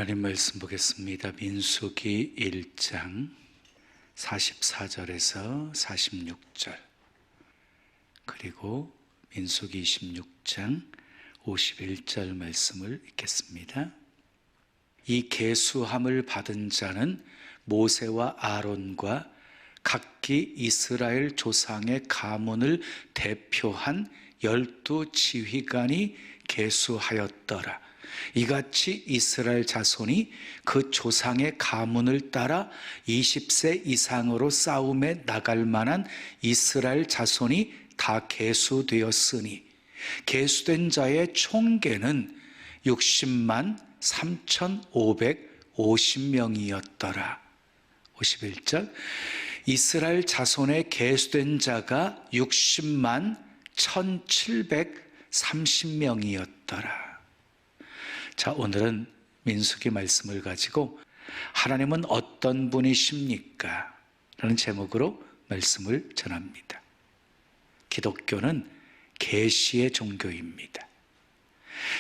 하나님 말씀 보겠습니다. 민수기 1장 44절에서 46절, 그리고 민수기 26장 51절 말씀을 읽겠습니다. 이 계수함을 받은 자는 모세와 아론과 각기 이스라엘 조상의 가문을 대표한 12 지휘관이 계수하였더라. 이같이 이스라엘 자손이 그 조상의 가문을 따라 20세 이상으로 싸움에 나갈 만한 이스라엘 자손이 다 계수되었으니 계수된 자의 총계는 60만 3,550명이었더라. 51절, 이스라엘 자손의 계수된 자가 60만 1,730명이었더라. 자, 오늘은 민수기 말씀을 가지고 하나님은 어떤 분이십니까? 라는 제목으로 말씀을 전합니다. 기독교는 계시의 종교입니다.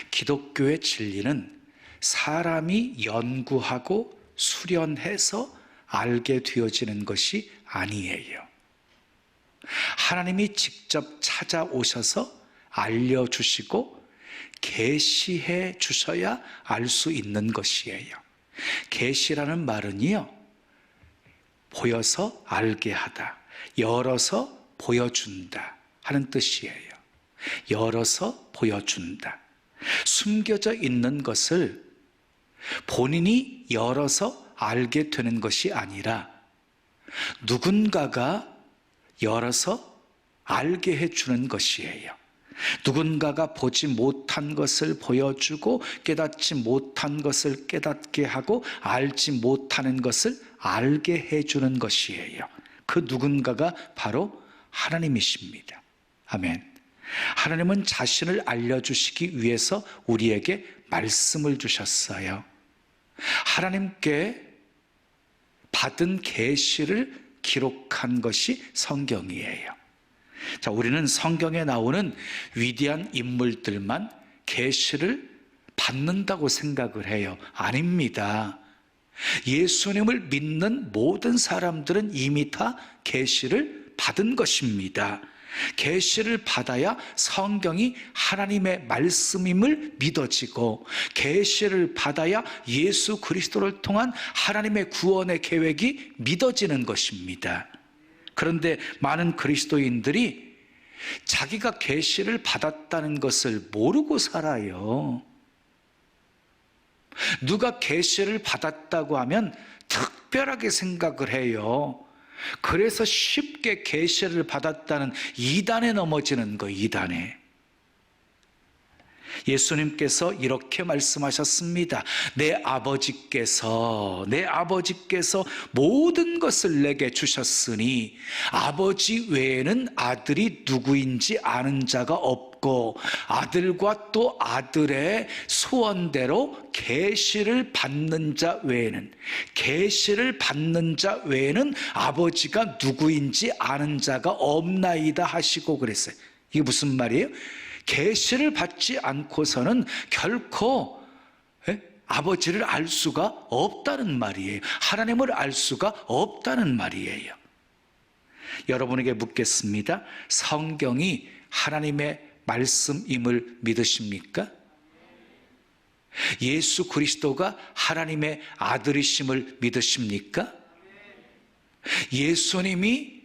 기독교의 진리는 사람이 연구하고 수련해서 알게 되어지는 것이 아니에요. 하나님이 직접 찾아오셔서 알려주시고 계시해 주셔야 알 수 있는 것이에요. 계시라는 말은요, 보여서 알게 하다, 열어서 보여준다 하는 뜻이에요. 열어서 보여준다. 숨겨져 있는 것을 본인이 열어서 알게 되는 것이 아니라 누군가가 열어서 알게 해주는 것이에요. 누군가가 보지 못한 것을 보여주고 깨닫지 못한 것을 깨닫게 하고 알지 못하는 것을 알게 해주는 것이에요. 그 누군가가 바로 하나님이십니다. 아멘. 하나님은 자신을 알려주시기 위해서 우리에게 말씀을 주셨어요. 하나님께 받은 계시를 기록한 것이 성경이에요. 자, 우리는 성경에 나오는 위대한 인물들만 계시를 받는다고 생각을 해요. 아닙니다. 예수님을 믿는 모든 사람들은 이미 다 계시를 받은 것입니다. 계시를 받아야 성경이 하나님의 말씀임을 믿어지고, 계시를 받아야 예수 그리스도를 통한 하나님의 구원의 계획이 믿어지는 것입니다. 그런데 많은 그리스도인들이 자기가 계시를 받았다는 것을 모르고 살아요. 누가 계시를 받았다고 하면 특별하게 생각을 해요. 그래서 쉽게 계시를 받았다는 이단에 넘어지는 거, 이단에. 예수님께서 이렇게 말씀하셨습니다. 내 아버지께서 모든 것을 내게 주셨으니 아버지 외에는 아들이 누구인지 아는 자가 없고, 아들과 또 아들의 소원대로 계시를 받는 자 외에는 아버지가 누구인지 아는 자가 없나이다 하시고 그랬어요. 이게 무슨 말이에요? 계시를 받지 않고서는 결코 아버지를 알 수가 없다는 말이에요. 하나님을 알 수가 없다는 말이에요. 여러분에게 묻겠습니다. 성경이 하나님의 말씀임을 믿으십니까? 예수 그리스도가 하나님의 아들이심을 믿으십니까? 예수님이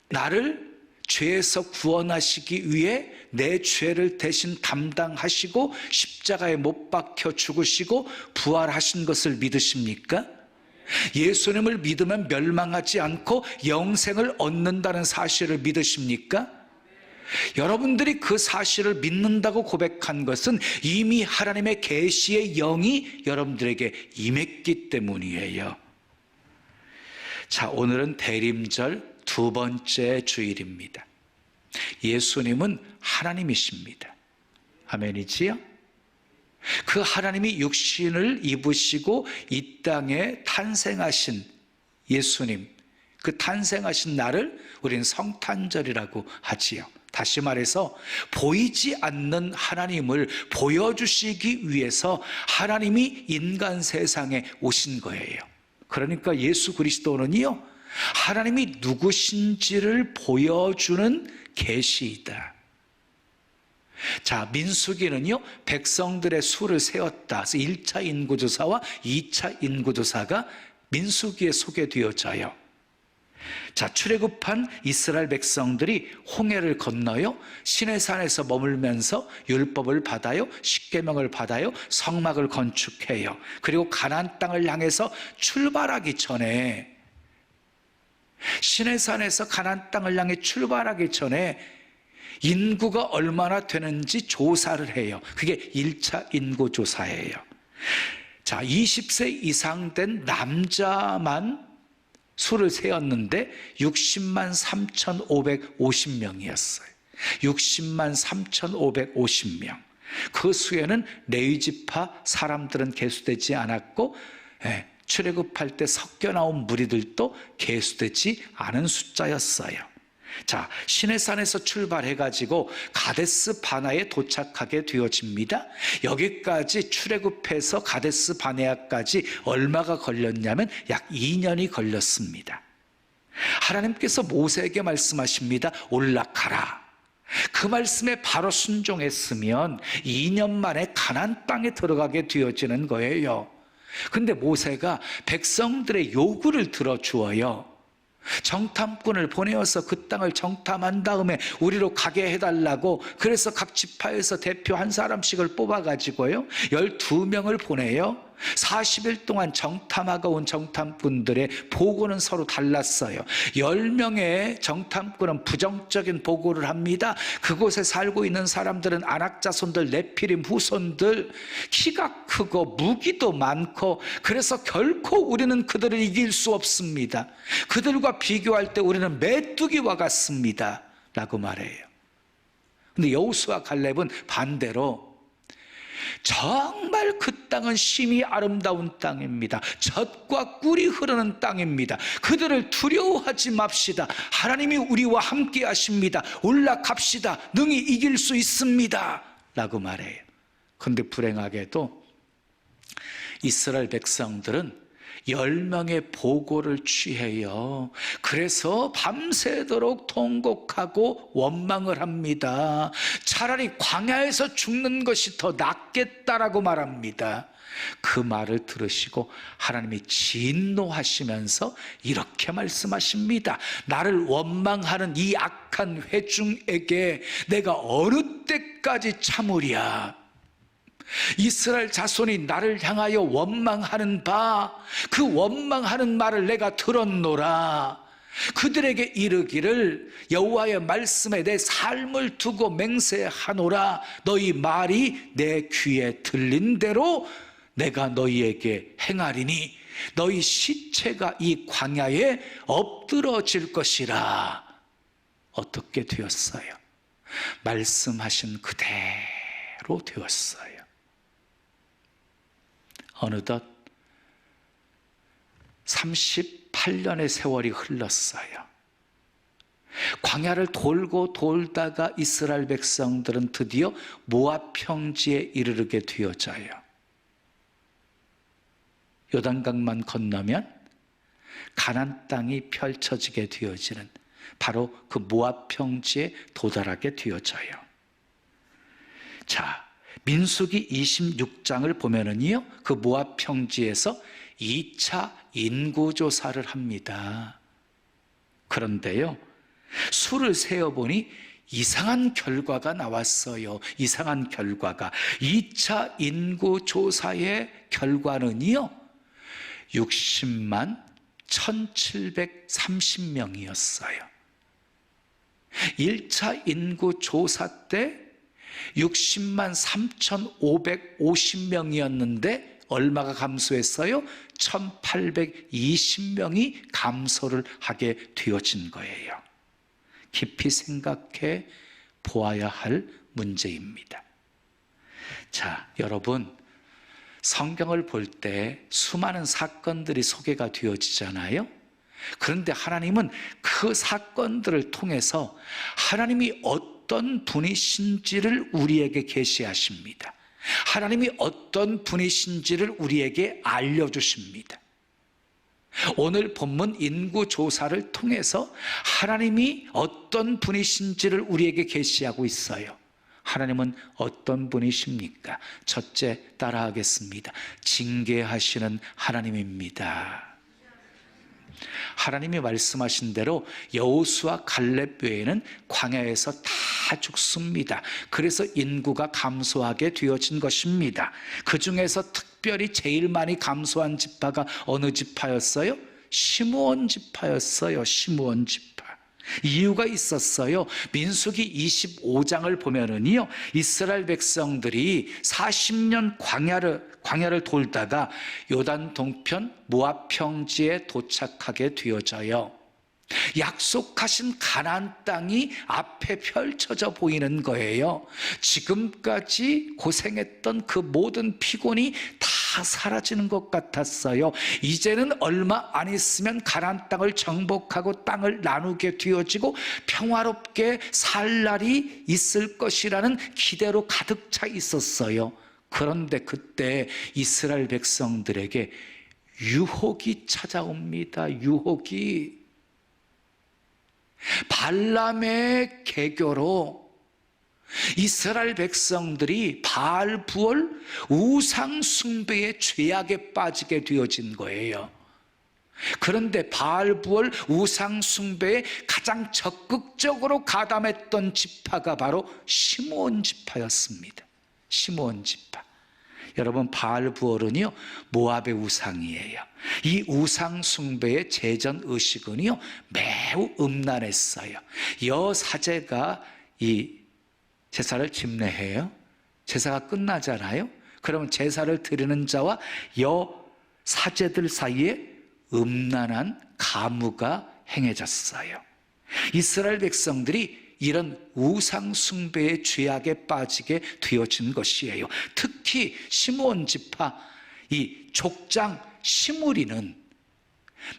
나를 죄에서 구원하시기 위해 내 죄를 대신 담당하시고 십자가에 못 박혀 죽으시고 부활하신 것을 믿으십니까? 예수님을 믿으면 멸망하지 않고 영생을 얻는다는 사실을 믿으십니까? 여러분들이 그 사실을 믿는다고 고백한 것은 이미 하나님의 계시의 영이 여러분들에게 임했기 때문이에요. 자, 오늘은 대림절 두 번째 주일입니다. 예수님은 하나님이십니다. 아멘이지요? 그 하나님이 육신을 입으시고 이 땅에 탄생하신 예수님, 그 탄생하신 날을 우리는 성탄절이라고 하지요. 다시 말해서 보이지 않는 하나님을 보여주시기 위해서 하나님이 인간 세상에 오신 거예요. 그러니까 예수 그리스도는요, 하나님이 누구신지를 보여주는 계시이다. 자, 민수기는요, 백성들의 수를 세웠다. 그래서 1차 인구조사와 2차 인구조사가 민수기에 소개되어져요. 자, 출애굽한 이스라엘 백성들이 홍해를 건너요, 시내산에서 머물면서 율법을 받아요, 십계명을 받아요, 성막을 건축해요. 그리고 가나안 땅을 향해서 출발하기 전에, 시내산에서 가나안 땅을 향해 출발하기 전에 인구가 얼마나 되는지 조사를 해요. 그게 1차 인구조사예요. 자, 20세 이상 된 남자만 수를 세었는데 60만 3,550명이었어요. 60만 3,550명. 그 수에는 레위지파 사람들은 계수되지 않았고, 출애굽할 때 섞여 나온 무리들도 계수되지 않은 숫자였어요. 자, 시내산에서 출발해가지고 가데스 바나에 도착하게 되어집니다. 여기까지 출애굽해서 가데스 바네아까지 얼마가 걸렸냐면 약 2년이 걸렸습니다. 하나님께서 모세에게 말씀하십니다. 올라가라. 그 말씀에 바로 순종했으면 2년 만에 가나안 땅에 들어가게 되어지는 거예요. 근데 모세가 백성들의 요구를 들어주어요. 정탐꾼을 보내어서 그 땅을 정탐한 다음에 우리로 가게 해달라고, 그래서 각 지파에서 대표 한 사람씩을 뽑아가지고요 12명을 보내요. 40일 동안 정탐하고 온 정탐꾼들의 보고는 서로 달랐어요. 10명의 정탐꾼은 부정적인 보고를 합니다. 그곳에 살고 있는 사람들은 아낙 자손들, 네피림 후손들, 키가 크고 무기도 많고, 그래서 결코 우리는 그들을 이길 수 없습니다. 그들과 비교할 때 우리는 메뚜기와 같습니다 라고 말해요. 근데 여호수아 갈렙은 반대로 정말 그 땅은 심히 아름다운 땅입니다. 젖과 꿀이 흐르는 땅입니다. 그들을 두려워하지 맙시다. 하나님이 우리와 함께 하십니다. 올라갑시다. 능히 이길 수 있습니다 라고 말해요. 그런데 불행하게도 이스라엘 백성들은 10명의 보고를 취해요. 그래서 밤새도록 통곡하고 원망을 합니다. 차라리 광야에서 죽는 것이 더 낫겠다라고 말합니다. 그 말을 들으시고 하나님이 진노하시면서 이렇게 말씀하십니다. 나를 원망하는 이 악한 회중에게 내가 어느 때까지 참으랴. 이스라엘 자손이 나를 향하여 원망하는 바, 그 원망하는 말을 내가 들었노라. 그들에게 이르기를 여호와의 말씀에 내 삶을 두고 맹세하노라. 너희 말이 내 귀에 들린 대로 내가 너희에게 행하리니 너희 시체가 이 광야에 엎드러질 것이라. 어떻게 되었어요? 말씀하신 그대로 되었어요. 어느덧 38년의 세월이 흘렀어요. 광야를 돌고 돌다가 이스라엘 백성들은 드디어 모압 평지에 이르게 되어져요. 요단강만 건너면 가나안 땅이 펼쳐지게 되어지는 바로 그 모압 평지에 도달하게 되어져요. 자, 민수기 26장을 보면은요, 그 모압 평지에서 2차 인구조사를 합니다. 그런데요, 수를 세어보니 이상한 결과가 나왔어요. 이상한 결과가. 2차 인구조사의 결과는요, 60만 1730명이었어요. 1차 인구조사 때 60만 3,550명이었는데 얼마가 감소했어요? 1,820명이 감소를 하게 되어진 거예요. 깊이 생각해 보아야 할 문제입니다. 자, 여러분, 성경을 볼 때 수많은 사건들이 소개가 되어지잖아요. 그런데 하나님은 그 사건들을 통해서 하나님이 어떤 어떤 분이신지를 우리에게 계시하십니다. 하나님이 어떤 분이신지를 우리에게 알려주십니다. 오늘 본문 인구조사를 통해서 하나님이 어떤 분이신지를 우리에게 계시하고 있어요. 하나님은 어떤 분이십니까? 첫째, 따라하겠습니다. 징계하시는 하나님입니다. 하나님이 말씀하신 대로 여호수아 갈렙 외에는 광야에서 다 죽습니다. 그래서 인구가 감소하게 되어진 것입니다. 그 중에서 특별히 제일 많이 감소한 지파가 어느 지파였어요? 시므온 지파였어요. 시므온 지파. 이유가 있었어요. 민수기 25장을 보면은요, 이스라엘 백성들이 40년 광야를 돌다가 요단 동편 모압 평지에 도착하게 되어져요. 약속하신 가나안 땅이 앞에 펼쳐져 보이는 거예요. 지금까지 고생했던 그 모든 피곤이 다 사라지는 것 같았어요. 이제는 얼마 안 있으면 가나안 땅을 정복하고 땅을 나누게 되어지고 평화롭게 살 날이 있을 것이라는 기대로 가득 차 있었어요. 그런데 그때 이스라엘 백성들에게 유혹이 찾아옵니다. 유혹이. 발람의 계교로 이스라엘 백성들이 바알 부월 우상 숭배의 죄악에 빠지게 되어진 거예요. 그런데 바알 부월 우상 숭배에 가장 적극적으로 가담했던 지파가 바로 시므온 지파였습니다. 시므온 지파. 여러분, 바알 부월은요, 모압의 우상이에요. 이 우상 숭배의 제전 의식은요, 매우 음란했어요. 여사제가 이 제사를 집례해요. 제사가 끝나잖아요. 그러면 제사를 드리는 자와 여사제들 사이에 음란한 가무가 행해졌어요. 이스라엘 백성들이 이런 우상 숭배의 죄악에 빠지게 되어진 것이에요. 특히 시므온 지파 이 족장 시므리는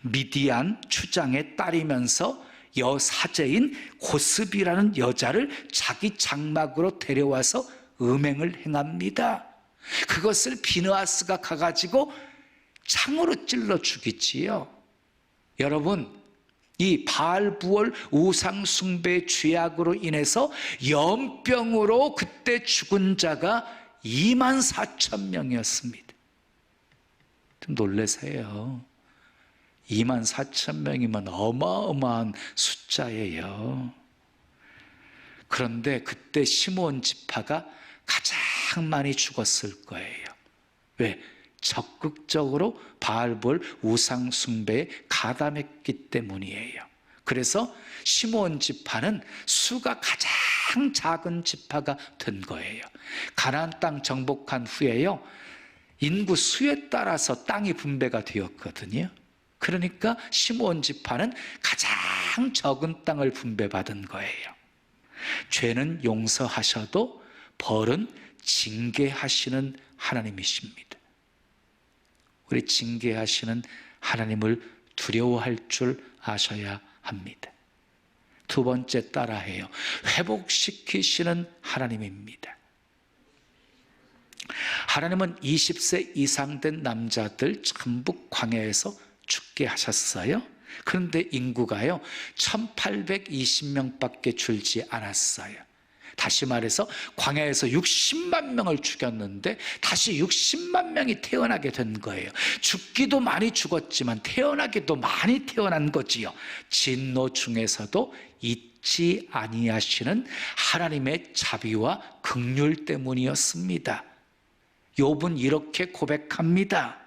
미디안 추장의 딸이면서 여사제인 고스비라는 여자를 자기 장막으로 데려와서 음행을 행합니다. 그것을 비느하스가 가가지고 창으로 찔러 죽이지요. 여러분, 이 바알 부월 우상 숭배의 죄악으로 인해서 연병으로 그때 죽은 자가 24,000명이었습니다. 좀 놀라세요. 24,000명이면 어마어마한 숫자예요. 그런데 그때 시므온 지파가 가장 많이 죽었을 거예요. 왜? 적극적으로 바알볼 우상 숭배에 가담했기 때문이에요. 그래서 시므온 지파는 수가 가장 작은 지파가 된 거예요. 가나안 땅 정복한 후에요, 인구 수에 따라서 땅이 분배가 되었거든요. 그러니까 시므온 지파는 가장 적은 땅을 분배받은 거예요. 죄는 용서하셔도 벌은 징계하시는 하나님이십니다. 우리 징계하시는 하나님을 두려워할 줄 아셔야 합니다. 두 번째, 따라해요. 회복시키시는 하나님입니다. 하나님은 20세 이상 된 남자들 전부 광야에서 죽게 하셨어요. 그런데 인구가요 1820명밖에 줄지 않았어요. 다시 말해서 광야에서 60만 명을 죽였는데 다시 60만 명이 태어나게 된 거예요. 죽기도 많이 죽었지만 태어나기도 많이 태어난 거지요. 진노 중에서도 잊지 아니하시는 하나님의 자비와 긍휼 때문이었습니다. 욥은 이렇게 고백합니다.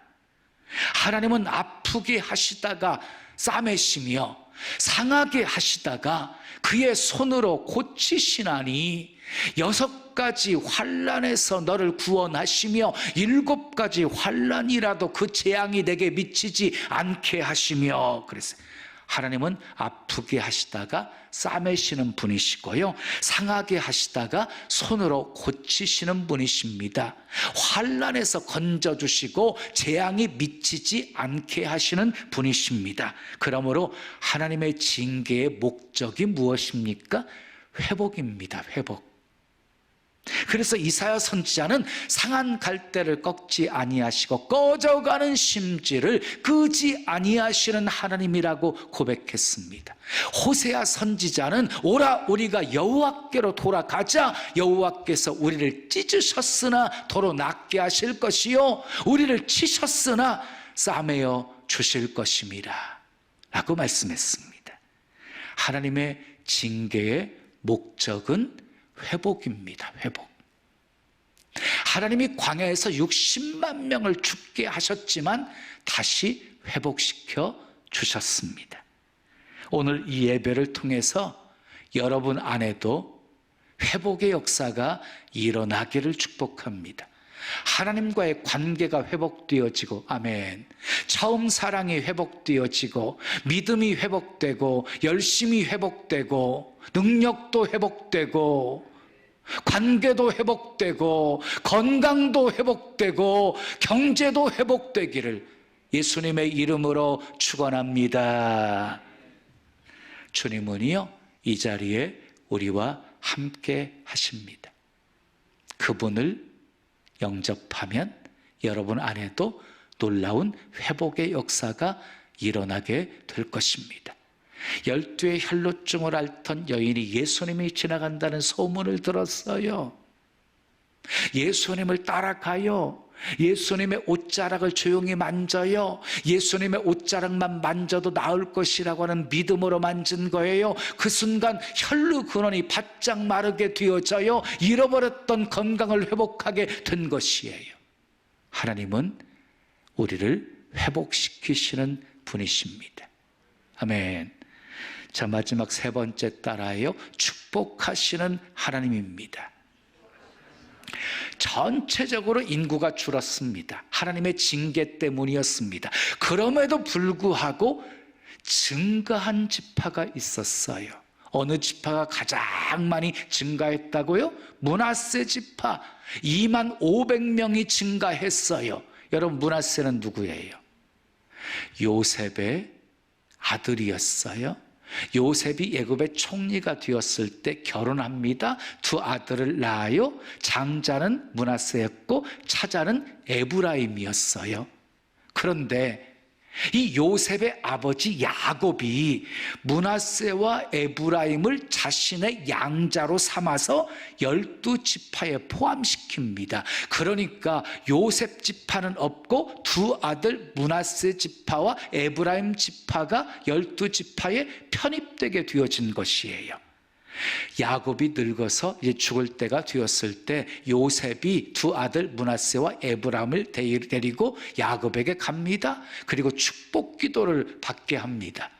하나님은 아프게 하시다가 싸매시며 상하게 하시다가 그의 손으로 고치시나니 6가지 환난에서 너를 구원하시며 7가지 환난이라도 그 재앙이 내게 미치지 않게 하시며. 그랬어요. 하나님은 아프게 하시다가 싸매시는 분이시고요, 상하게 하시다가 손으로 고치시는 분이십니다. 환난에서 건져주시고 재앙이 미치지 않게 하시는 분이십니다. 그러므로 하나님의 징계의 목적이 무엇입니까? 회복입니다. 회복. 그래서 이사야 선지자는 상한 갈대를 꺾지 아니하시고 꺼져가는 심지를 끄지 아니하시는 하나님이라고 고백했습니다. 호세아 선지자는 오라 우리가 여호와께로 돌아가자, 여호와께서 우리를 찢으셨으나 도로 낫게 하실 것이요 우리를 치셨으나 싸매어 주실 것임이라 라고 말씀했습니다. 하나님의 징계의 목적은 회복입니다. 회복. 하나님이 광야에서 60만 명을 죽게 하셨지만 다시 회복시켜 주셨습니다. 오늘 이 예배를 통해서 여러분 안에도 회복의 역사가 일어나기를 축복합니다. 하나님과의 관계가 회복되어지고, 아멘. 처음 사랑이 회복되어지고, 믿음이 회복되고, 열심이 회복되고, 능력도 회복되고, 관계도 회복되고, 건강도 회복되고, 경제도 회복되기를 예수님의 이름으로 축원합니다. 주님은요, 이 자리에 우리와 함께 하십니다. 그분을 영접하면 여러분 안에도 놀라운 회복의 역사가 일어나게 될 것입니다. 12의 혈루증을 앓던 여인이 예수님이 지나간다는 소문을 들었어요. 예수님을 따라가요. 예수님의 옷자락을 조용히 만져요. 예수님의 옷자락만 만져도 나을 것이라고 하는 믿음으로 만진 거예요. 그 순간 혈루 근원이 바짝 마르게 되어져요. 잃어버렸던 건강을 회복하게 된 것이에요. 하나님은 우리를 회복시키시는 분이십니다. 아멘. 자, 마지막 세 번째 따라요. 축복하시는 하나님입니다. 전체적으로 인구가 줄었습니다. 하나님의 징계 때문이었습니다. 그럼에도 불구하고 증가한 지파가 있었어요. 어느 지파가 가장 많이 증가했다고요? 므낫세 지파 25,000명이 증가했어요. 여러분, 므낫세는 누구예요? 요셉의 아들이었어요. 요셉이 애굽의 총리가 되었을 때 결혼합니다. 두 아들을 낳아요. 장자는 므낫세였고 차자는 에브라임이었어요. 그런데 이 요셉의 아버지 야곱이 므낫세와 에브라임을 자신의 양자로 삼아서 12지파에 포함시킵니다. 그러니까 요셉 지파는 없고 두 아들 므낫세 지파와 에브라임 지파가 12지파에 편입되게 되어진 것이에요. 야곱이 늙어서 이제 죽을 때가 되었을 때 요셉이 두 아들 므낫세와 에브라임을 데리고 야곱에게 갑니다. 그리고 축복 기도를 받게 합니다.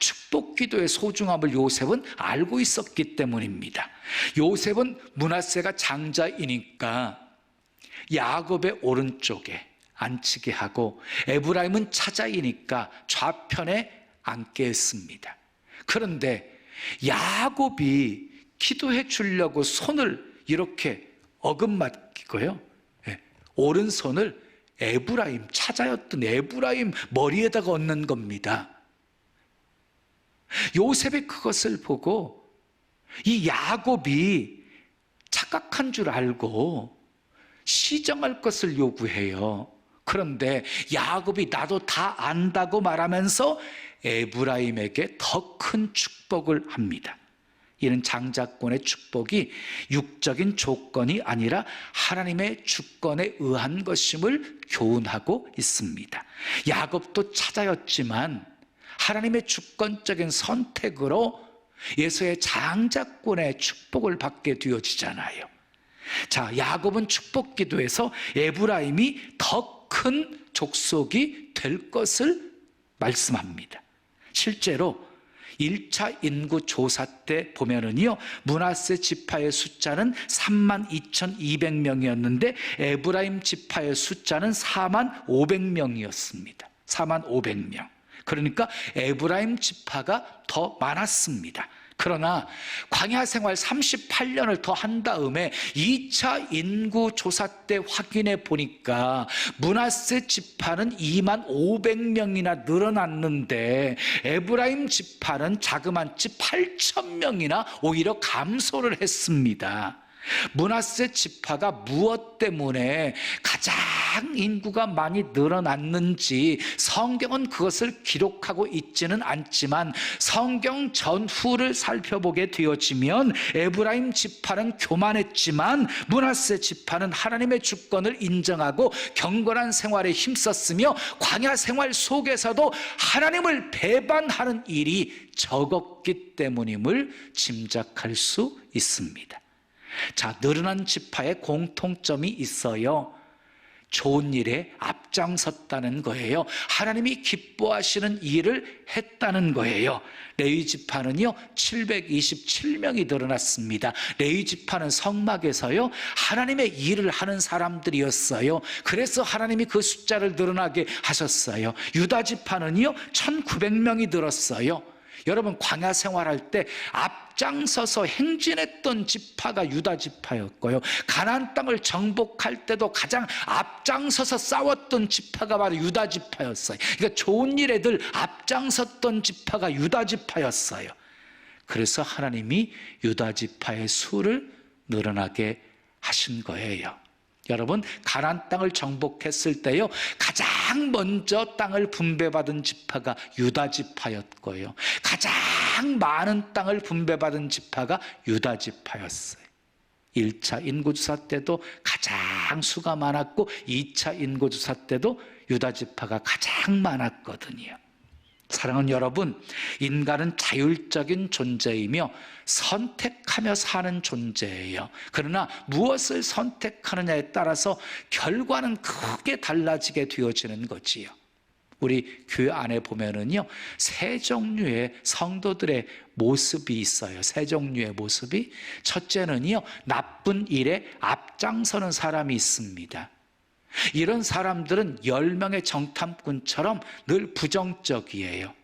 축복 기도의 소중함을 요셉은 알고 있었기 때문입니다. 요셉은 므낫세가 장자이니까 야곱의 오른쪽에 앉히게 하고 에브라임은 차자이니까 좌편에 앉게 했습니다. 그런데 야곱이 기도해 주려고 손을 이렇게 어긋맞고요. 오른손을 에브라임, 차자였던 에브라임 머리에다가 얹는 겁니다. 요셉이 그것을 보고 이 야곱이 착각한 줄 알고 시정할 것을 요구해요. 그런데 야곱이 나도 다 안다고 말하면서 에브라임에게 더 큰 축복을 합니다. 이는 장자권의 축복이 육적인 조건이 아니라 하나님의 주권에 의한 것임을 교훈하고 있습니다. 야곱도 차자였지만 하나님의 주권적인 선택으로 예수의 장자권의 축복을 받게 되어지잖아요. 자, 야곱은 축복 기도에서 에브라임이 더 큰 족속이 될 것을 말씀합니다. 실제로 1차 인구 조사 때 보면은요, 므낫세 지파의 숫자는 32,200명이었는데 에브라임 지파의 숫자는 45,000명이었습니다. 45,000명. 그러니까 에브라임 지파가 더 많았습니다. 그러나 광야 생활 38년을 더 한 다음에 2차 인구조사 때 확인해 보니까 므낫세 지파는 2만 500명이나 늘어났는데 에브라임 지파는 자그마치 8,000명이나 오히려 감소를 했습니다. 므낫세 지파가 무엇 때문에 가장 인구가 많이 늘어났는지 성경은 그것을 기록하고 있지는 않지만 성경 전후를 살펴보게 되어지면 에브라임 지파는 교만했지만 므낫세 지파는 하나님의 주권을 인정하고 경건한 생활에 힘썼으며 광야 생활 속에서도 하나님을 배반하는 일이 적었기 때문임을 짐작할 수 있습니다. 자, 늘어난 지파의 공통점이 있어요. 좋은 일에 앞장섰다는 거예요. 하나님이 기뻐하시는 일을 했다는 거예요. 레위 지파는요 727명이 늘어났습니다. 레위 지파는 성막에서요 하나님의 일을 하는 사람들이었어요. 그래서 하나님이 그 숫자를 늘어나게 하셨어요. 유다 지파는요 1900명이 늘었어요. 여러분, 광야 생활할 때 앞장서서 행진했던 지파가 유다 지파였고요, 가나안 땅을 정복할 때도 가장 앞장서서 싸웠던 지파가 바로 유다 지파였어요. 그러니까 좋은 일에 늘 앞장섰던 지파가 유다 지파였어요. 그래서 하나님이 유다 지파의 수를 늘어나게 하신 거예요. 여러분, 가나안 땅을 정복했을 때요 가장 먼저 땅을 분배받은 지파가 유다 지파였고요, 가장 많은 땅을 분배받은 지파가 유다 지파였어요. 1차 인구조사 때도 가장 수가 많았고 2차 인구조사 때도 유다 지파가 가장 많았거든요. 사랑하는 여러분, 인간은 자율적인 존재이며 선택하며 사는 존재예요. 그러나 무엇을 선택하느냐에 따라서 결과는 크게 달라지게 되어지는 거지요. 우리 교회 안에 보면은요 세 종류의 성도들의 모습이 있어요. 세 종류의 모습이, 첫째는요 나쁜 일에 앞장서는 사람이 있습니다. 이런 사람들은 10명의 정탐꾼처럼 늘 부정적이에요.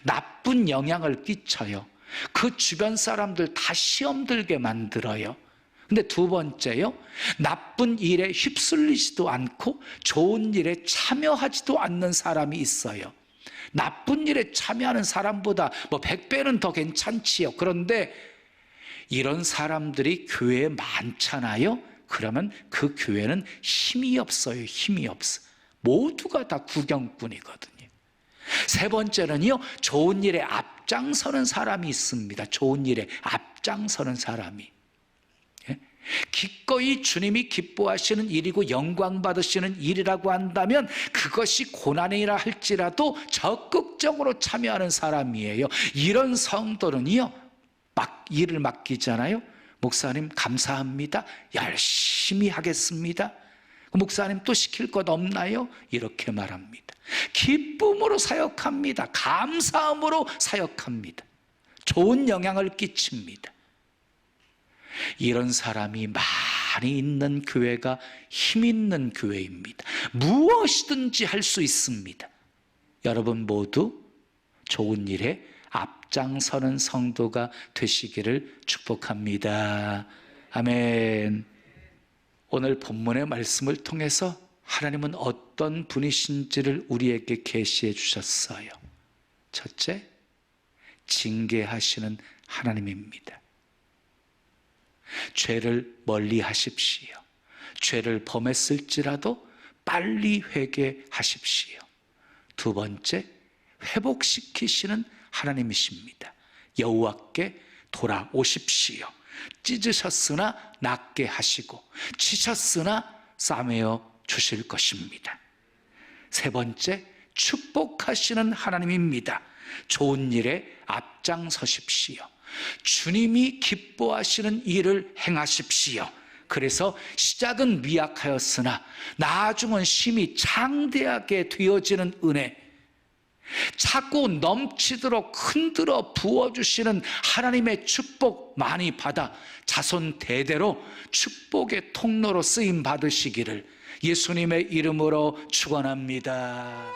나쁜 영향을 끼쳐요. 그 주변 사람들 다 시험 들게 만들어요. 근데 두 번째요, 나쁜 일에 휩쓸리지도 않고 좋은 일에 참여하지도 않는 사람이 있어요. 나쁜 일에 참여하는 사람보다 100배는 더 괜찮지요. 그런데 이런 사람들이 교회에 많잖아요. 그러면 그 교회는 힘이 없어요. 힘이 없어. 모두가 다 구경꾼이거든요. 세 번째는요, 좋은 일에 앞장서는 사람이 있습니다. 좋은 일에 앞장서는 사람이. 기꺼이 주님이 기뻐하시는 일이고 영광 받으시는 일이라고 한다면 그것이 고난이라 할지라도 적극적으로 참여하는 사람이에요. 이런 성도는요 막 일을 맡기잖아요. 목사님 감사합니다, 열심히 하겠습니다. 목사님 또 시킬 것 없나요? 이렇게 말합니다. 기쁨으로 사역합니다. 감사함으로 사역합니다. 좋은 영향을 끼칩니다. 이런 사람이 많이 있는 교회가 힘 있는 교회입니다. 무엇이든지 할 수 있습니다. 여러분 모두 좋은 일에 앞장서는 성도가 되시기를 축복합니다. 아멘. 오늘 본문의 말씀을 통해서 하나님은 어떤 분이신지를 우리에게 계시해 주셨어요. 첫째, 징계하시는 하나님입니다. 죄를 멀리 하십시오. 죄를 범했을지라도 빨리 회개하십시오. 두 번째, 회복시키시는 하나님이십니다. 여호와께 돌아오십시오. 찢으셨으나 낫게 하시고 치셨으나 싸매어 주실 것입니다. 세 번째, 축복하시는 하나님입니다. 좋은 일에 앞장서십시오. 주님이 기뻐하시는 일을 행하십시오. 그래서 시작은 미약하였으나 나중은 심히 장대하게 되어지는 은혜, 차고 넘치도록 흔들어 부어주시는 하나님의 축복 많이 받아 자손 대대로 축복의 통로로 쓰임 받으시기를 예수님의 이름으로 축원합니다.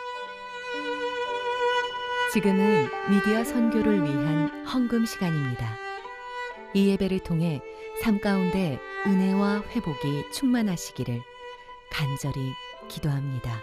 지금은 미디어 선교를 위한 헌금 시간입니다. 이 예배를 통해 삶 가운데 은혜와 회복이 충만하시기를 간절히 기도합니다.